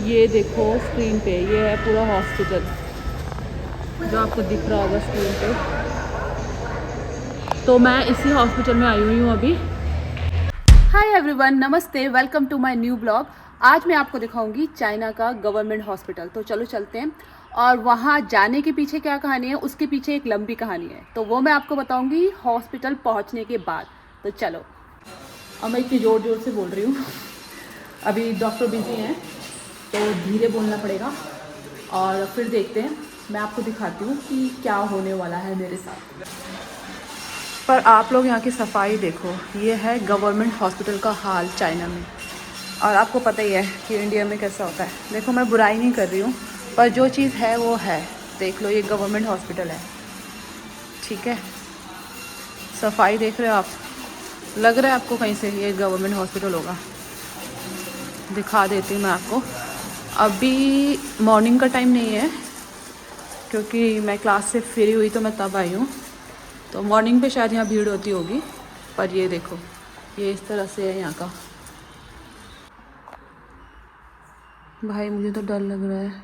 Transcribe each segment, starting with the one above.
ये देखो स्क्रीन पे, ये है पूरा हॉस्पिटल जो आपको दिख रहा होगा स्क्रीन पे। तो मैं इसी हॉस्पिटल में आई हुई हूँ अभी। Hi everyone, namaste, welcome to my new blog. आज मैं आपको दिखाऊंगी चाइना का गवर्नमेंट हॉस्पिटल। तो चलो चलते हैं, और वहाँ जाने के पीछे क्या कहानी है, उसके पीछे एक लंबी कहानी है, तो वो मैं आपको बताऊंगी हॉस्पिटल पहुँचने के बाद। तो चलो। और मैं इतनी ज़ोर ज़ोर से बोल रही हूँ अभी डॉक्टर बिजी हैं तो धीरे बोलना पड़ेगा, और फिर देखते हैं, मैं आपको दिखाती हूँ कि क्या होने वाला है मेरे साथ। पर आप लोग यहाँ की सफाई देखो, ये है गवर्नमेंट हॉस्पिटल का हाल चाइना में। और आपको पता ही है कि इंडिया में कैसा होता है। देखो, मैं बुराई नहीं कर रही हूँ, पर जो चीज़ है वो है। देख लो, ये गवर्नमेंट हॉस्पिटल है, ठीक है। सफाई देख रहे हो आप, लग रहा है आपको कहीं से ये गवर्नमेंट हॉस्पिटल होगा। दिखा देती हूँ मैं आपको। अभी मॉर्निंग का टाइम नहीं है, क्योंकि मैं क्लास से फ्री हुई तो मैं तब आई हूँ। तो मॉर्निंग पे शायद यहाँ भीड़ होती होगी, पर ये देखो, ये इस तरह से है यहाँ का। भाई मुझे तो डर लग रहा है।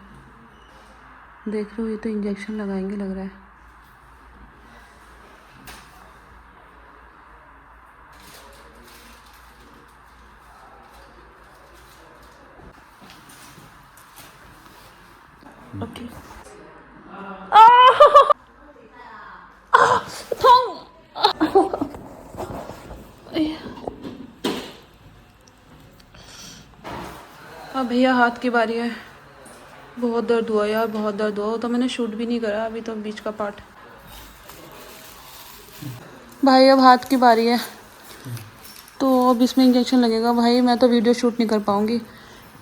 देख रहे हो, ये तो इंजेक्शन लगाएंगे लग रहा है। ओके। अब भैया हाथ की बारी है। बहुत दर्द हुआ यार, बहुत दर्द हुआ। तो मैंने शूट भी नहीं करा अभी तो, बीच का पार्ट। भाई अब हाथ की बारी है, तो अब इसमें इंजेक्शन लगेगा। भाई मैं तो वीडियो शूट नहीं कर पाऊँगी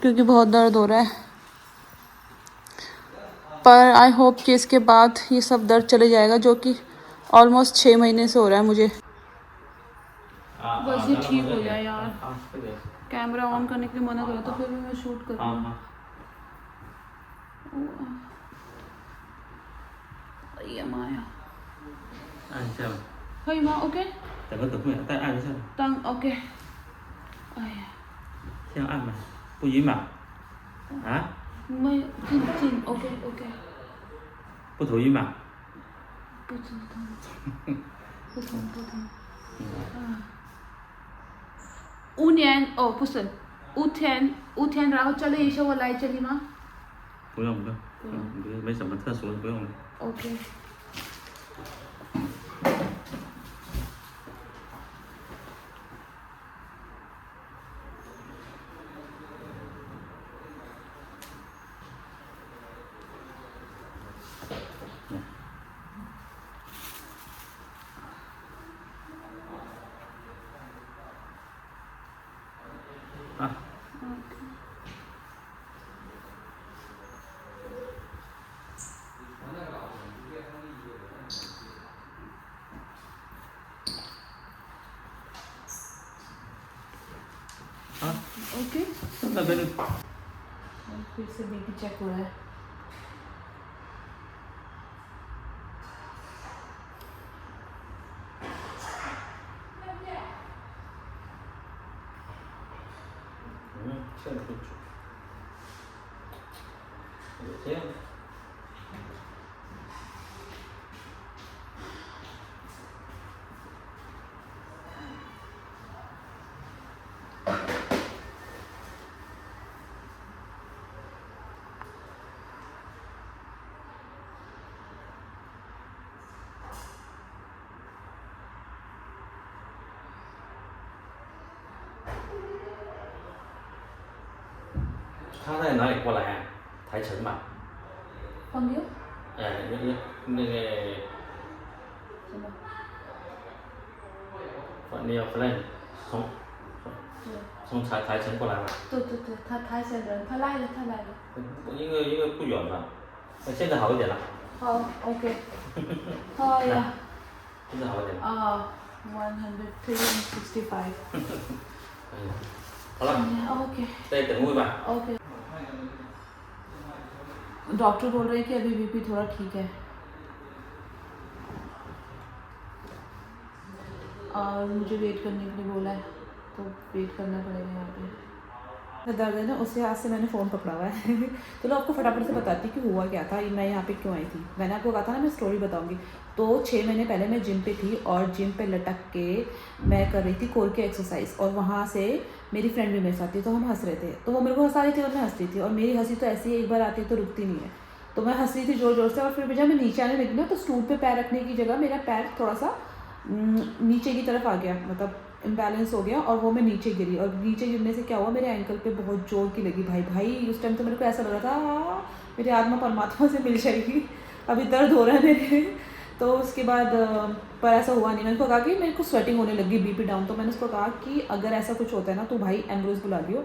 क्योंकि बहुत दर्द हो रहा है। पर आई होप कि इसके बाद ये सब दर्द चले जाएगा, जो कि ऑलमोस्ट 6 महीने से हो रहा है मुझे। बस ये ठीक हो जाए यार। कैमरा ऑन करने के लिए मना करा तो फिर भी मैं शूट कर रही हूँ। ये माया hơi mà ok tại vẫn tưởng người ta ăn sao tăng ok sao ăn mà có gì mà hả mày xin ok ok 不同意嘛不知道不同5年哦不是5天然后这里是我来这里吗不用没什么特殊的不用 ok okay फिर से बीपी चेक हो रहा है他在哪里过来啊？台城吧？放牛那个什么你要 friend 从台城过来吧？对他台山人，他来了应该不远吧？现在好一点了。好 OK 好呀现在好一点了。啊165好了 OK 再等会吧 OK doctor बोल रहे हैं कि अभी BP थोड़ा ठीक है, और मुझे वेट करने के लिए बोला है, तो वेट करना पड़ेगा यहाँ पे। दर्द है ना, उसके हाथ से मैंने फ़ोन पकड़ा हुआ है। चलो आपको फटाफट से बताती हूँ कि हुआ क्या था, मैं यहाँ पे क्यों आई थी। मैंने आपको कहा था ना मैं स्टोरी बताऊँगी। तो 6 महीने पहले मैं जिम पे थी और जिम पे लटक के मैं कर रही थी कोर की एक्सरसाइज, और वहाँ से मेरी फ्रेंड भी मेरे साथ थी, तो हम हंस रहे थे। तो वो मेरे को हंसा रही थी और मैं हंस रही थी, और मेरी हंसी तो ऐसी एक बार आती है तो रुकती नहीं है। तो मैं हंस रही थी ज़ोर ज़ोर से, और फिर जब मैं नीचे आने लगी ना तो स्टूल पे पैर रखने की जगह मेरा पैर थोड़ा सा नीचे की तरफ आ गया, मतलब इम्बैलेंस हो गया, और वो मैं नीचे गिरी। और नीचे गिरने से क्या हुआ, मेरे एंकल पे बहुत जोर की लगी। भाई उस टाइम तो मेरे को ऐसा लग रहा था मेरी आत्मा परमात्मा से मिल जाएगी, अभी दर्द हो रहा है मेरे। तो उसके बाद पर ऐसा हुआ नहीं। मैंने उसको कहा कि मेरे को स्वेटिंग होने लगी, बीपी डाउन। तो मैंने उसको कहा कि अगर ऐसा कुछ होता है ना तो भाई एम्बुलेंस बुला लियो,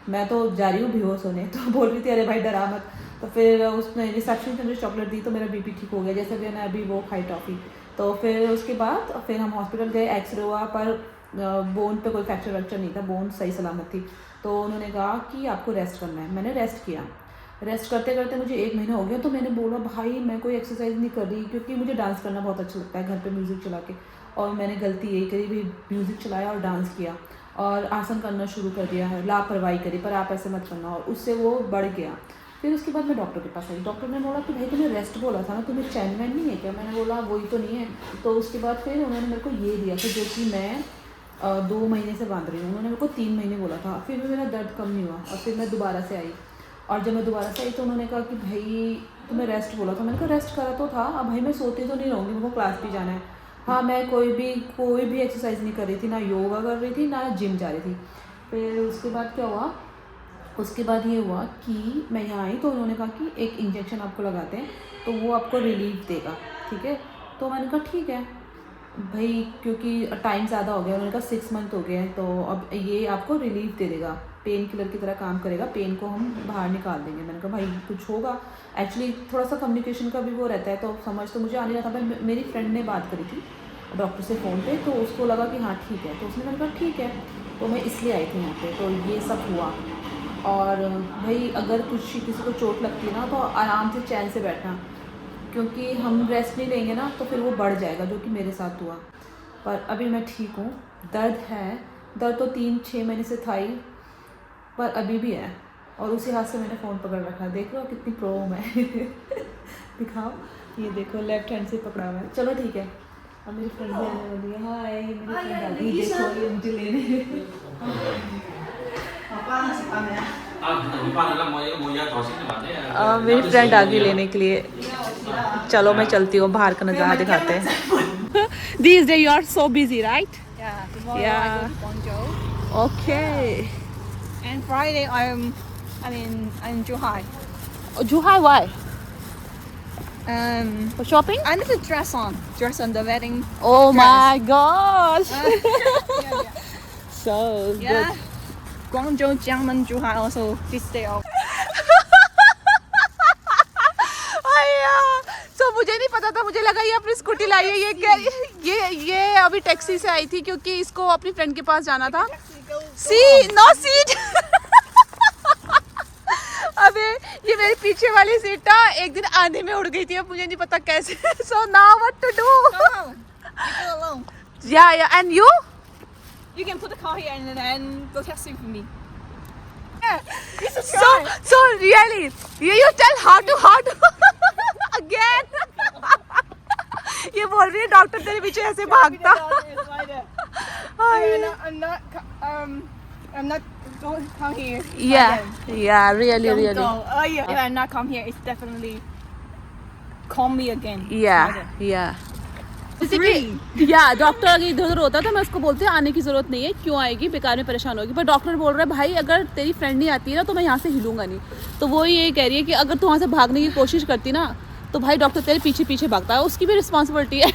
मैं तो जा रही हूँ बेहोश होने। तो बोल रही थी अरे भाई डरा मत। तो फिर उसने रिसेप्शन से मुझे चॉकलेट दी तो मेरा बीपी ठीक हो गया, जैसे मैंने अभी वो खाई टॉफ़ी। तो फिर उसके बाद फिर हम हॉस्पिटल गए, एक्सरे हुआ, पर बोन पे कोई फ्रैक्चर वैक्चर नहीं था, बोन सही सलामत थी। तो उन्होंने कहा कि आपको रेस्ट करना है। मैंने रेस्ट किया। रेस्ट करते करते मुझे 1 महीना हो गया। तो मैंने बोला भाई मैं कोई एक्सरसाइज नहीं कर रही, क्योंकि मुझे डांस करना बहुत अच्छा लगता है घर पे म्यूज़िक चला के। और मैंने गलती यही करी भी, म्यूज़िक चलाया और डांस किया और आसन करना शुरू कर दिया है, लापरवाही करी, पर आप ऐसे मत करना, और उससे वो बढ़ गया। फिर उसके बाद मैं डॉक्टर के पास आई। डॉक्टर ने बोला कि भाई तुम्हें रेस्ट बोला था ना, तुम्हें चैन वैन नहीं है क्या? मैंने बोला वही तो नहीं है। तो उसके बाद फिर उन्होंने मेरे को ये दिया कि जो कि मैं 2 महीने से बांध रही हूँ। उन्होंने मेरे को 3 महीने बोला था। फिर भी मेरा दर्द कम नहीं हुआ, और फिर मैं दोबारा से आई। और जब मैं दोबारा से आई तो उन्होंने कहा कि भाई तुम्हें रेस्ट बोला था। मैंने कहा रेस्ट करा तो था, अब भाई मैं सोती तो नहीं रहूँगी, मेरे को क्लास भी जाना है। हाँ, मैं कोई भी एक्सरसाइज नहीं कर रही थी, ना योगा कर रही थी, ना जिम जा रही थी। फिर उसके बाद क्या हुआ, उसके बाद ये हुआ कि मैं यहाँ आई तो उन्होंने कहा कि एक इंजेक्शन आपको लगाते हैं तो वो आपको रिलीफ देगा, ठीक है। तो मैंने कहा ठीक है भाई, क्योंकि टाइम ज़्यादा हो गया। उन्होंने कहा 6 मंथ हो गए हैं, तो अब ये आपको रिलीफ दे देगा, पेन किलर की तरह काम करेगा, पेन को हम बाहर निकाल देंगे। मैंने कहा भाई कुछ होगा। एक्चुअली थोड़ा सा कम्युनिकेशन का भी वो रहता है, तो समझ तो मुझे आ नहीं रहा था। पर मेरी फ्रेंड ने बात करी थी डॉक्टर से फ़ोन पे, तो उसको लगा कि हाँ ठीक है। तो उसने मैंने कहा ठीक है, तो मैं इसलिए आई थी यहाँ पे। तो ये सब हुआ। और भाई अगर कुछ किसी को चोट लगती है ना तो आराम से चैन से बैठना, क्योंकि हम रेस्ट नहीं लेंगे ना तो फिर वो बढ़ जाएगा, जो कि मेरे साथ हुआ। पर अभी मैं ठीक हूँ। दर्द है, दर्द तो 3-6 महीने से था ही, पर अभी भी है। और उसी हाथ से मैंने फ़ोन पकड़ रखा है, देख लो कितनी प्रो हूँ मैं। दिखाओ, ये देखो लेफ्ट हैंड से पकड़ा हुआ है। चलो ठीक है, अब मेरी फ्रेंड भी आने वाली है। हाय मेरी फ्रेंड आ गई, देखो ये मुझे लेने। मेरी फ्रेंड आ गई लेने के लिए। चलो मैं चलती हूँ, बाहर का नज़ारा दिखाते हैं। These days you are so busy, right? Yeah, tomorrow I go to Guangzhou. Okay. And Friday I'm in Zhuhai. Zhuhai, why? For shopping? I need to dress on the wedding. Oh dress. my gosh. Yeah. So Yeah. good. Guangzhou, Jiangmen, Zhuhai also this day off. So मुझे नहीं पता था, मुझे लगा ये अपनी scooty लाई है। ये अभी टैक्सी से आई थी, क्योंकि इसको अपनी फ्रेंड के पास जाना था। No seat. अबे ये मेरी पीछे वाली सीट ना एक दिन आंधी में उड़ गई थी, अब मुझे नहीं पता कैसे। So now what to do? Go alone. You go alone. Yeah, and you? You can put the car here and then go taxi for me. Yeah. It's a try. So really, you tell how to again. ये बोल रही है doctor तेरे पीछे ऐसे भागता। I'm not don't come here. Yeah, really. Don't go. Oh yeah. If I not come here, it's definitely call me again. Yeah. जैसे कि डॉक्टर अगर इधर उधर होता तो मैं उसको बोलती आने की जरूरत नहीं है, क्यों आएगी, बेकार में परेशान होगी। पर डॉक्टर बोल रहा है भाई अगर तेरी फ्रेंड नहीं आती है ना तो मैं यहाँ से हिलूंगा नहीं। तो वो ये कह रही है कि अगर तू वहाँ से भागने की कोशिश करती ना तो भाई डॉक्टर तेरे पीछे पीछे भागता है, उसकी भी रिस्पॉन्सिबिलिटी है।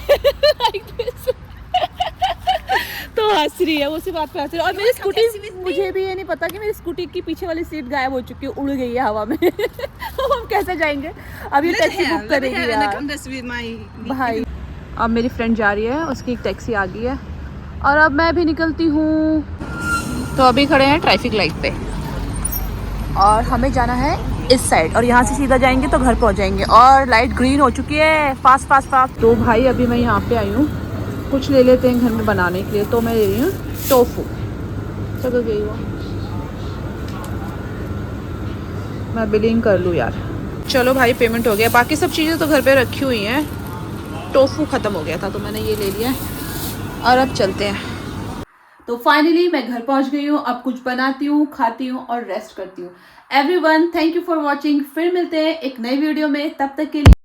तो हंस रही है, उसी बात पे हंस रही है। और मेरी स्कूटी, मुझे भी ये नहीं पता कि मेरी स्कूटी की पीछे वाली सीट गायब हो चुकी है, उड़ गई है हवा में। अब हम कैसे जाएंगे, अब ये टैक्सी बुक करेगी यार भाई। अब मेरी फ्रेंड जा रही है, उसकी एक टैक्सी आ गई है और अब मैं भी निकलती हूँ। तो अभी खड़े हैं ट्रैफिक लाइट पे और हमें जाना है इस साइड, और यहाँ से सीधा जाएंगे तो घर पहुँच जाएंगे। और लाइट ग्रीन हो चुकी है, फास्ट। तो भाई अभी मैं यहाँ पे आई हूँ, कुछ ले लेते हैं घर में बनाने के लिए। तो मैं ले रही हूँ टोफू। चलो गई वो मैं बिलिंग कर लूँ यार। चलो भाई पेमेंट हो गया, बाकी सब चीज़ें तो घर पे रखी हुई हैं। टोफू ख़त्म हो गया था तो मैंने ये ले लिया और अब चलते हैं। तो फाइनली मैं घर पहुंच गई हूँ, अब कुछ बनाती हूँ, खाती हूँ और रेस्ट करती हूँ। Everyone thank you for watching. फिर मिलते हैं एक नई वीडियो में, तब तक के लिए